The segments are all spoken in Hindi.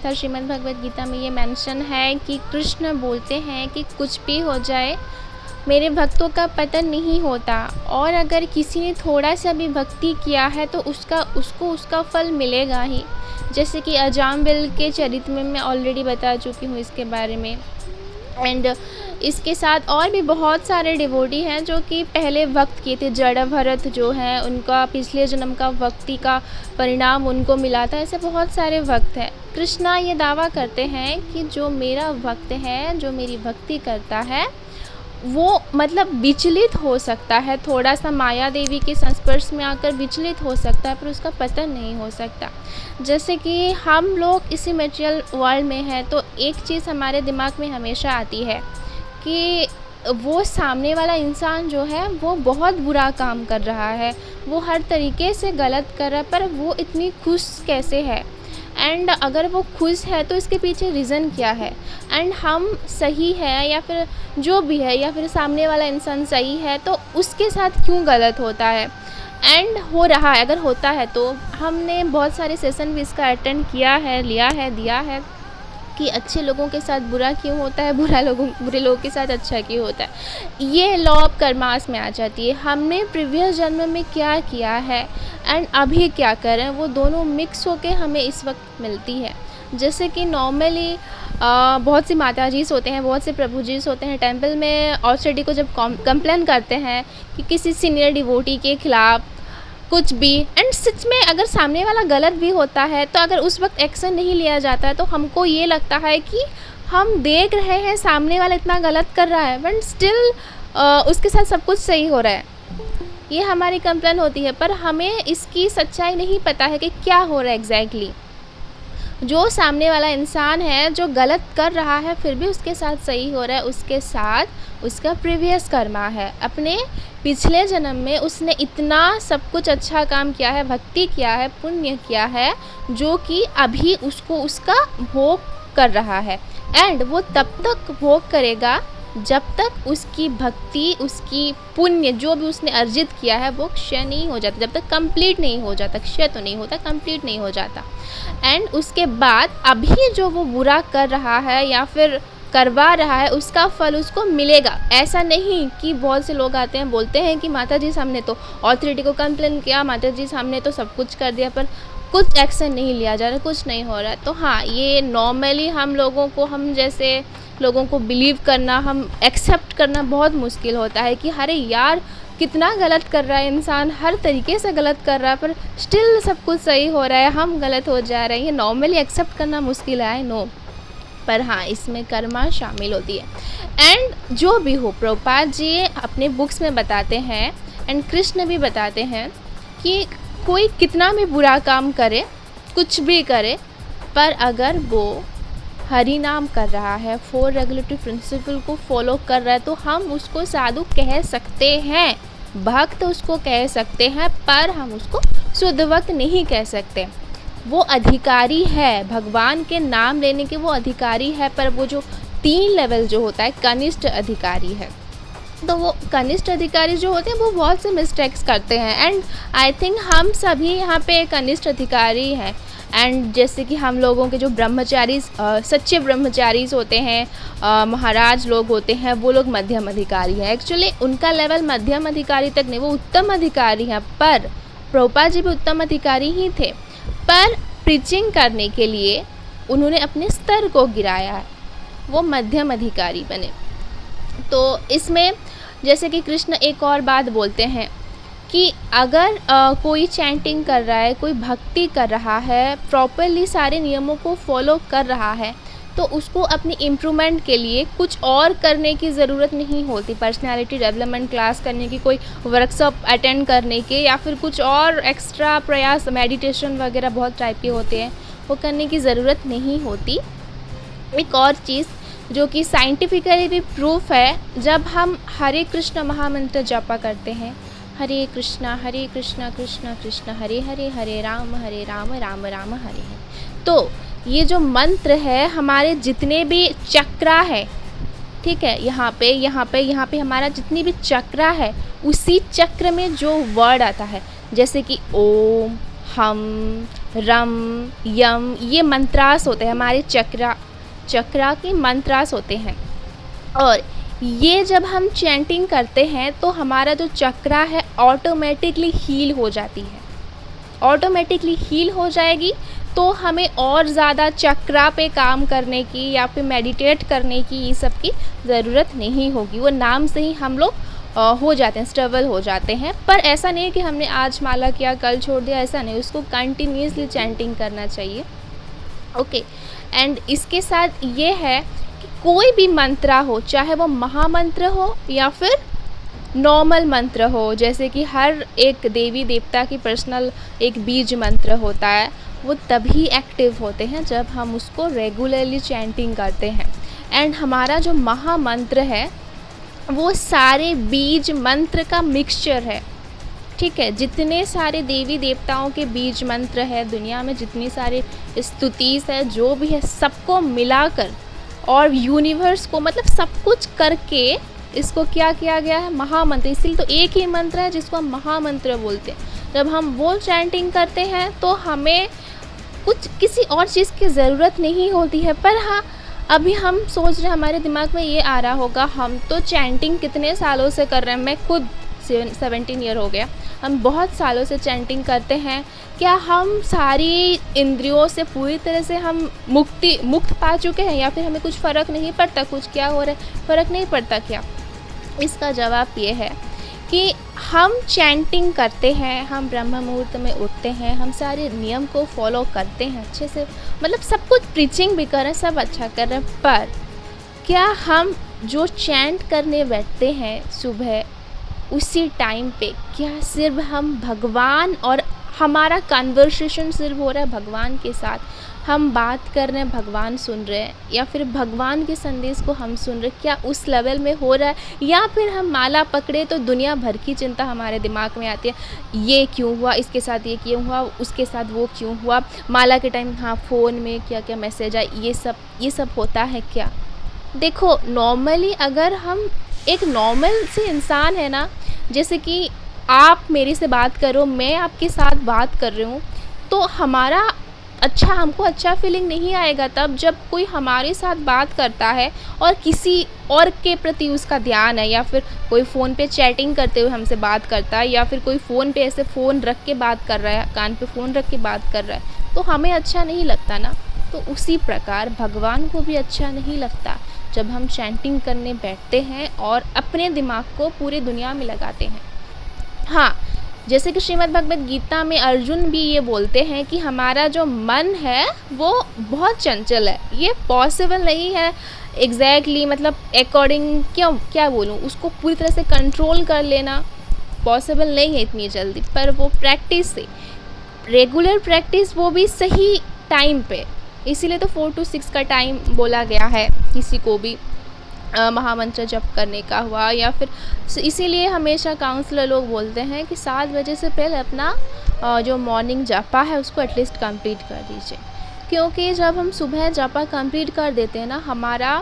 था श्रीमद् भगवद गीता में ये मेंशन है कि कृष्ण बोलते हैं कि कुछ भी हो जाए मेरे भक्तों का पतन नहीं होता, और अगर किसी ने थोड़ा सा भी भक्ति किया है तो उसको उसका फल मिलेगा ही। जैसे कि अजामिल के चरित्र में मैं ऑलरेडी बता चुकी हूँ इसके बारे में। एंड इसके साथ और भी बहुत सारे डिवोटी हैं जो कि पहले वक्त किए थे। जड़ भरत जो हैं उनका पिछले जन्म का भक्ति का परिणाम उनको मिला था। ऐसे बहुत सारे भक्त हैं। कृष्णा ये दावा करते हैं कि जो मेरा भक्त है, जो मेरी भक्ति करता है, वो मतलब विचलित हो सकता है, थोड़ा सा माया देवी के संस्पर्श में आकर विचलित हो सकता है, पर उसका पतन नहीं हो सकता। जैसे कि हम लोग इसी मटेरियल वर्ल्ड में हैं तो एक चीज़ हमारे दिमाग में हमेशा आती है कि वो सामने वाला इंसान जो है वो बहुत बुरा काम कर रहा है, वो हर तरीके से गलत कर रहा है, पर वो इतनी खुश कैसे है। एंड अगर वो खुश है तो इसके पीछे रीज़न क्या है। एंड हम सही है या फिर जो भी है, या फिर सामने वाला इंसान सही है तो उसके साथ क्यों गलत होता है। एंड हो रहा है, अगर होता है तो हमने बहुत सारे सेशन भी इसका अटेंड किया है, लिया है, दिया है कि अच्छे लोगों के साथ बुरा क्यों होता है, बुरे लोगों के साथ अच्छा क्यों होता है। ये लॉ ऑफ कर्मास में आ जाती है। हमने प्रीवियस जन्म में क्या किया है एंड अभी क्या कर रहे हैं, वो दोनों मिक्स होके हमें इस वक्त मिलती है। जैसे कि नॉर्मली बहुत सी माता जीस होते हैं, बहुत से प्रभु जीस होते हैं, टेंपल में ऑथोरिटी को जब कंप्लेन करते हैं कि किसी सीनियर डिवोटी के खिलाफ कुछ भी, एंड सच में अगर सामने वाला गलत भी होता है तो अगर उस वक्त एक्शन नहीं लिया जाता है तो हमको ये लगता है कि हम देख रहे हैं सामने वाला इतना गलत कर रहा है बट स्टिल उसके साथ सब कुछ सही हो रहा है। ये हमारी कंप्लेन होती है, पर हमें इसकी सच्चाई नहीं पता है कि क्या हो रहा है एग्जैक्टली। जो सामने वाला इंसान है जो गलत कर रहा है फिर भी उसके साथ सही हो रहा है, उसके साथ उसका प्रीवियस कर्मा है। अपने पिछले जन्म में उसने इतना सब कुछ अच्छा काम किया है, भक्ति किया है, पुण्य किया है, जो कि अभी उसको उसका भोग कर रहा है। एंड वो तब तक भोग करेगा जब तक उसकी भक्ति, उसकी पुण्य जो भी उसने अर्जित किया है वो क्षय नहीं हो जाता, जब तक कंप्लीट नहीं हो जाता। क्षय तो नहीं होता, कंप्लीट नहीं हो जाता। एंड उसके बाद अभी जो वो बुरा कर रहा है या फिर करवा रहा है उसका फल उसको मिलेगा। ऐसा नहीं कि बहुत से लोग आते हैं बोलते हैं कि माता जी सामने तो ऑथोरिटी को कंप्लेन किया, माता जी सामने तो सब कुछ कर दिया, पर कुछ एक्शन नहीं लिया जा रहा, कुछ नहीं हो रहा है। तो हाँ, ये नॉर्मली हम लोगों को, हम जैसे लोगों को बिलीव करना, हम एक्सेप्ट करना बहुत मुश्किल होता है कि अरे यार कितना गलत कर रहा है इंसान, हर तरीके से गलत कर रहा है पर स्टिल सब कुछ सही हो रहा है, हम गलत हो जा रहे हैं। ये नॉर्मली एक्सेप्ट करना मुश्किल है, आई नो, पर हाँ इसमें कर्मा शामिल होती है। एंड जो भी हो, प्रभुपाद जी अपने बुक्स में बताते हैं एंड कृष्ण भी बताते हैं कि कोई कितना भी बुरा काम करे, कुछ भी करे, पर अगर वो हरि नाम कर रहा है, 4 रेगुलेटरी प्रिंसिपल को फॉलो कर रहा है तो हम उसको साधु कह सकते हैं, भक्त उसको कह सकते हैं, पर हम उसको शुद्ध भक्त नहीं कह सकते। वो अधिकारी है, भगवान के नाम लेने के वो अधिकारी है, पर वो जो 3 लेवल जो होता है कनिष्ठ अधिकारी है, तो वो कनिष्ठ अधिकारी जो होते हैं वो बहुत से मिस्टेक्स करते हैं। एंड आई थिंक हम सभी यहाँ पे कनिष्ठ अधिकारी हैं। एंड जैसे कि हम लोगों के जो ब्रह्मचारी, सच्चे ब्रह्मचारी होते हैं, महाराज लोग होते हैं, वो लोग मध्यम अधिकारी हैं। एक्चुअली उनका लेवल मध्यम अधिकारी तक नहीं, वो उत्तम अधिकारी हैं, पर प्रभुपाद जी भी उत्तम अधिकारी ही थे, पर प्रीचिंग करने के लिए उन्होंने अपने स्तर को गिराया है, वो मध्यम अधिकारी बने। तो इसमें जैसे कि कृष्ण एक और बात बोलते हैं कि अगर कोई चैंटिंग कर रहा है, कोई भक्ति कर रहा है, प्रॉपरली सारे नियमों को फॉलो कर रहा है, तो उसको अपनी इम्प्रूवमेंट के लिए कुछ और करने की ज़रूरत नहीं होती। पर्सनालिटी डेवलपमेंट क्लास करने की, कोई वर्कशॉप अटेंड करने के, या फिर कुछ और एक्स्ट्रा प्रयास, मेडिटेशन वगैरह बहुत टाइप के होते हैं, वो करने की ज़रूरत नहीं होती। एक और चीज़ जो कि साइंटिफिकली भी प्रूफ है, जब हम हरे कृष्ण महामंत्र जपा करते हैं, हरे कृष्णा कृष्ण कृष्ण हरे हरे, हरे राम राम राम हरे हरे, तो ये जो मंत्र है हमारे जितने भी चक्रा है, ठीक है, यहाँ पे हमारा जितनी भी चक्रा है, उसी चक्र में जो वर्ड आता है, जैसे कि ओम, हम, रम, यम, ये मंत्रास होते हैं, हमारे चक्रा के मंत्रास होते हैं। और ये जब हम चैंटिंग करते हैं तो हमारा जो चक्रा है ऑटोमेटिकली हील हो जाती है, ऑटोमेटिकली हील हो जाएगी। तो हमें और ज़्यादा चक्रा पे काम करने की या फिर मेडिटेट करने की ये सब की ज़रूरत नहीं होगी। वो नाम से ही हम लोग हो जाते हैं, स्टेबल हो जाते हैं। पर ऐसा नहीं है कि हमने आज माला किया कल छोड़ दिया, ऐसा नहीं, उसको कंटिन्यूसली चैंटिंग करना चाहिए। ओके, एंड इसके साथ ये है कि कोई भी मंत्र हो, चाहे वो महामंत्र हो या फिर नॉर्मल मंत्र हो, जैसे कि हर एक देवी देवता की पर्सनल एक बीज मंत्र होता है, वो तभी एक्टिव होते हैं जब हम उसको रेगुलरली चैंटिंग करते हैं। एंड हमारा जो महामंत्र है वो सारे बीज मंत्र का मिक्सचर है, ठीक है। जितने सारे देवी देवताओं के बीज मंत्र है दुनिया में, जितनी सारी स्तुतिस है, जो भी है, सबको मिलाकर और यूनिवर्स को मतलब सब कुछ करके इसको क्या किया गया है, महामंत्र। इसीलिए तो एक ही मंत्र है जिसको हम महामंत्र बोलते हैं। जब हम वो चैंटिंग करते हैं तो हमें कुछ किसी और चीज़ की ज़रूरत नहीं होती है। पर हाँ, अभी हम सोच रहे हैं, हमारे दिमाग में ये आ रहा होगा, हम तो चैंटिंग कितने सालों से कर रहे हैं, मैं खुद 17 ईयर हो गया, हम बहुत सालों से चैंटिंग करते हैं, क्या हम सारी इंद्रियों से पूरी तरह से हम मुक्त पा चुके हैं, या फिर हमें कुछ फ़र्क नहीं पड़ता, कुछ क्या हो रहा है फ़र्क नहीं पड़ता क्या? इसका जवाब ये है कि हम चैंटिंग करते हैं, हम ब्रह्म मुहूर्त में उठते हैं, हम सारे नियम को फॉलो करते हैं अच्छे से, मतलब सब कुछ प्रीचिंग भी कर रहे हैं, सब अच्छा कर रहे हैं। पर क्या हम जो चैंट करने बैठते हैं सुबह, उसी टाइम पे क्या सिर्फ हम भगवान और हमारा कन्वर्सेशन सिर्फ हो रहा है भगवान के साथ, हम बात कर रहे हैं, भगवान सुन रहे हैं, या फिर भगवान के संदेश को हम सुन रहे हैं, क्या उस लेवल में हो रहा है? या फिर हम माला पकड़े तो दुनिया भर की चिंता हमारे दिमाग में आती है, ये क्यों हुआ, इसके साथ ये क्यों हुआ, उसके साथ वो क्यों हुआ, माला के टाइम हाँ फ़ोन में क्या क्या मैसेज आए, ये सब होता है क्या? देखो, नॉर्मली अगर हम एक नॉर्मल से इंसान है ना, जैसे कि आप मेरे से बात करो, मैं आपके साथ बात कर रही हूँ, तो हमको अच्छा फीलिंग नहीं आएगा तब जब कोई हमारे साथ बात करता है और किसी और के प्रति उसका ध्यान है, या फिर कोई फ़ोन पे चैटिंग करते हुए हमसे बात करता है, या फिर कोई फ़ोन पे ऐसे फ़ोन रख के बात कर रहा है, कान पे फ़ोन रख के बात कर रहा है, तो हमें अच्छा नहीं लगता ना। तो उसी प्रकार भगवान को भी अच्छा नहीं लगता जब हम चैंटिंग करने बैठते हैं और अपने दिमाग को पूरी दुनिया में लगाते हैं। हाँ, जैसे कि श्रीमद् भगवद गीता में अर्जुन भी ये बोलते हैं कि हमारा जो मन है वो बहुत चंचल है, ये पॉसिबल नहीं है एग्जैक्टली मतलब अकॉर्डिंग क्या बोलूँ, उसको पूरी तरह से कंट्रोल कर लेना पॉसिबल नहीं है इतनी जल्दी। पर वो प्रैक्टिस से, रेगुलर प्रैक्टिस, वो भी सही टाइम पे, इसीलिए तो 4 to 6 का टाइम बोला गया है किसी को भी महामंत्र जप करने का हुआ, या फिर इसीलिए हमेशा काउंसलर लोग बोलते हैं कि 7 बजे से पहले अपना जो मॉर्निंग जपा है उसको एटलीस्ट कंप्लीट कर दीजिए। क्योंकि जब हम सुबह जपा कंप्लीट कर देते हैं ना, हमारा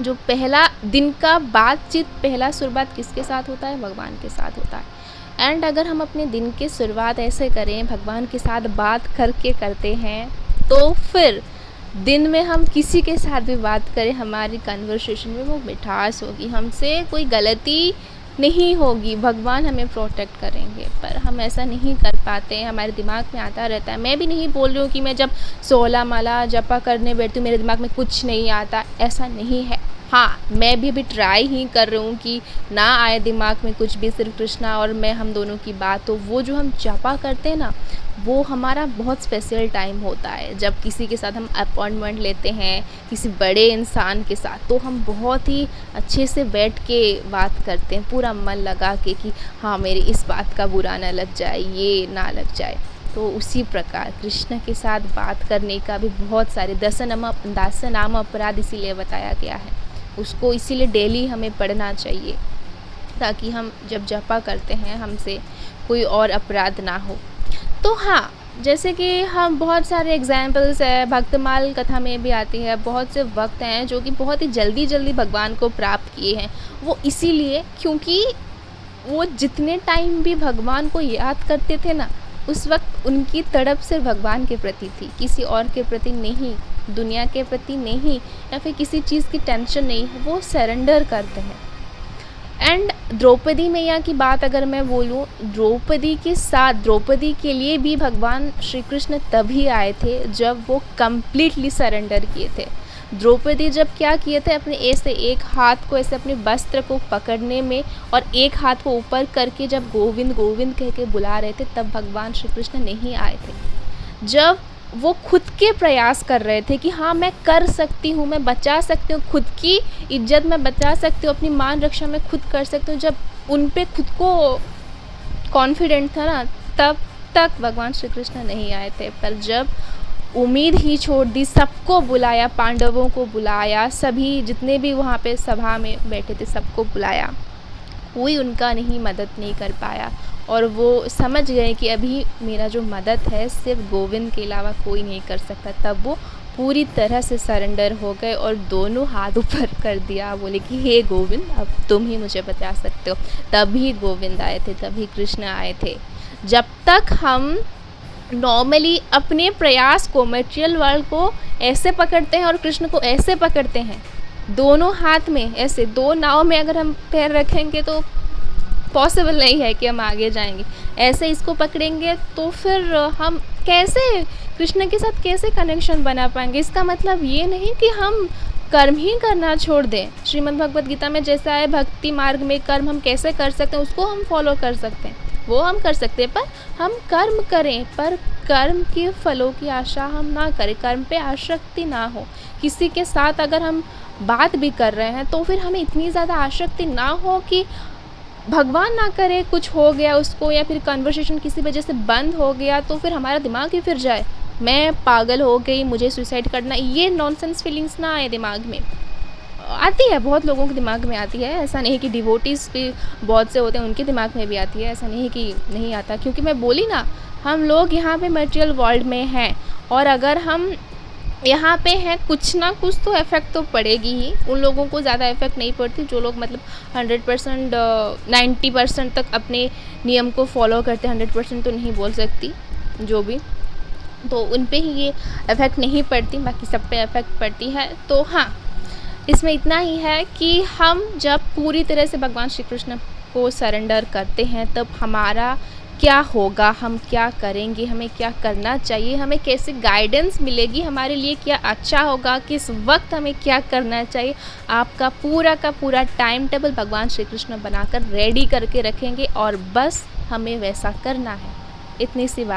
जो पहला दिन का बातचीत, पहला शुरुआत किसके साथ होता है? भगवान के साथ होता है। एंड अगर हम अपने दिन की शुरुआत ऐसे करें, भगवान के साथ बात करके करते हैं, तो फिर दिन में हम किसी के साथ भी बात करें, हमारी कन्वर्सेशन में वो मिठास होगी, हमसे कोई गलती नहीं होगी, भगवान हमें प्रोटेक्ट करेंगे। पर हम ऐसा नहीं कर पाते हैं, हमारे दिमाग में आता रहता है। मैं भी नहीं बोल रही हूँ कि मैं जब 16 माला जपा करने बैठती हूँ मेरे दिमाग में कुछ नहीं आता, ऐसा नहीं है। हाँ, मैं भी अभी ट्राई ही कर रही हूँ कि ना आए दिमाग में कुछ भी, सिर्फ कृष्णा और मैं, हम दोनों की बात हो। वो जो हम जपा करते हैं ना, वो हमारा बहुत स्पेशल टाइम होता है। जब किसी के साथ हम अपॉइंटमेंट लेते हैं, किसी बड़े इंसान के साथ, तो हम बहुत ही अच्छे से बैठ के बात करते हैं, पूरा मन लगा के कि हाँ मेरी इस बात का बुरा ना लग जाए, ये ना लग जाए। तो उसी प्रकार कृष्ण के साथ बात करने का भी बहुत सारे दशनाम अपराध इसीलिए बताया गया है, उसको इसीलिए डेली हमें पढ़ना चाहिए, ताकि हम जब जपा करते हैं हमसे कोई और अपराध ना हो। तो हाँ, जैसे कि हम बहुत सारे एग्जाम्पल्स है, भक्तमाल कथा में भी आती है, बहुत से भक्त हैं जो कि बहुत ही जल्दी भगवान को प्राप्त किए हैं। वो इसीलिए क्योंकि वो जितने टाइम भी भगवान को याद करते थे ना, उस वक्त उनकी तड़प सिर्फ भगवान के प्रति थी, किसी और के प्रति नहीं, दुनिया के प्रति नहीं, या फिर किसी चीज़ की टेंशन नहीं, वो सरेंडर करते हैं। एंड द्रौपदी मैया की बात अगर मैं बोलूँ, द्रौपदी के साथ, द्रौपदी के लिए भी भगवान श्री कृष्ण तभी आए थे जब वो कम्प्लीटली सरेंडर किए थे। द्रौपदी जब क्या किए थे, अपने ऐसे एक हाथ को ऐसे अपने वस्त्र को पकड़ने में और एक हाथ को ऊपर करके जब गोविंद गोविंद कह के बुला रहे थे, तब भगवान श्री कृष्ण नहीं आए थे। जब वो खुद के प्रयास कर रहे थे कि हाँ मैं कर सकती हूँ, मैं बचा सकती हूँ, खुद की इज्जत मैं बचा सकती हूँ, अपनी मान रक्षा मैं खुद कर सकती हूँ, जब उन पे खुद को कॉन्फिडेंट था ना, तब तक भगवान श्री कृष्ण नहीं आए थे। पर जब उम्मीद ही छोड़ दी, सबको बुलाया, पांडवों को बुलाया, सभी जितने भी वहाँ पे सभा में बैठे थे सबको बुलाया, कोई उनका नहीं मदद नहीं कर पाया। और वो समझ गए कि अभी मेरा जो मदद है सिर्फ गोविंद के अलावा कोई नहीं कर सकता। तब वो पूरी तरह से सरेंडर हो गए और दोनों हाथ ऊपर कर दिया, बोले कि हे गोविंद, अब तुम ही मुझे बचा सकते हो। तभी गोविंद आए थे, तभी कृष्ण आए थे। जब तक हम नॉर्मली अपने प्रयास को, मटेरियल वर्ल्ड को ऐसे पकड़ते हैं और कृष्ण को ऐसे पकड़ते हैं, दोनों हाथ में ऐसे, दो नाव में अगर हम पैर रखेंगे तो पॉसिबल नहीं है कि हम आगे जाएंगे। ऐसे इसको पकड़ेंगे तो फिर हम कैसे कृष्ण के साथ कैसे कनेक्शन बना पाएंगे। इसका मतलब ये नहीं कि हम कर्म ही करना छोड़ दें। श्रीमद् भगवद गीता में जैसा है, भक्ति मार्ग में कर्म हम कैसे कर सकते हैं, उसको हम फॉलो कर सकते हैं, वो हम कर सकते हैं, पर हम कर्म करें, पर कर्म के फलों की आशा हम ना करें, कर्म पे आसक्ति ना हो। किसी के साथ अगर हम बात भी कर रहे हैं तो फिर हमें इतनी ज़्यादा आसक्ति ना हो कि भगवान ना करे कुछ हो गया उसको, या फिर कन्वर्सेशन किसी वजह से बंद हो गया तो फिर हमारा दिमाग ही फिर जाए, मैं पागल हो गई, मुझे सुसाइड करना, ये नॉनसेंस फीलिंग्स ना आए दिमाग में। आती है, बहुत लोगों के दिमाग में आती है, ऐसा नहीं कि डिवोटीज़ भी बहुत से होते हैं उनके दिमाग में भी आती है, ऐसा नहीं कि नहीं आता। क्योंकि मैं बोली ना, हम लोग यहाँ पे मटेरियल वर्ल्ड में हैं, और अगर हम यहाँ पे हैं, कुछ ना कुछ तो इफ़ेक्ट तो पड़ेगी ही। उन लोगों को ज़्यादा इफ़ेक्ट नहीं पड़ती जो लोग मतलब 100% 90% तक अपने नियम को फॉलो करते हैं। 100% तो नहीं बोल सकती, जो भी, तो उन पे ही ये इफ़ेक्ट नहीं पड़ती, बाकी सब पे इफ़ेक्ट पड़ती है। तो हाँ, इसमें इतना ही है कि हम जब पूरी तरह से भगवान श्री कृष्ण को सरेंडर करते हैं, तब हमारा क्या होगा, हम क्या करेंगे, हमें क्या करना चाहिए, हमें कैसे गाइडेंस मिलेगी, हमारे लिए क्या अच्छा होगा, किस वक्त हमें क्या करना चाहिए, आपका पूरा का पूरा टाइम टेबल भगवान श्री कृष्ण बनाकर रेडी करके रखेंगे, और बस हमें वैसा करना है। इतनी सी बात।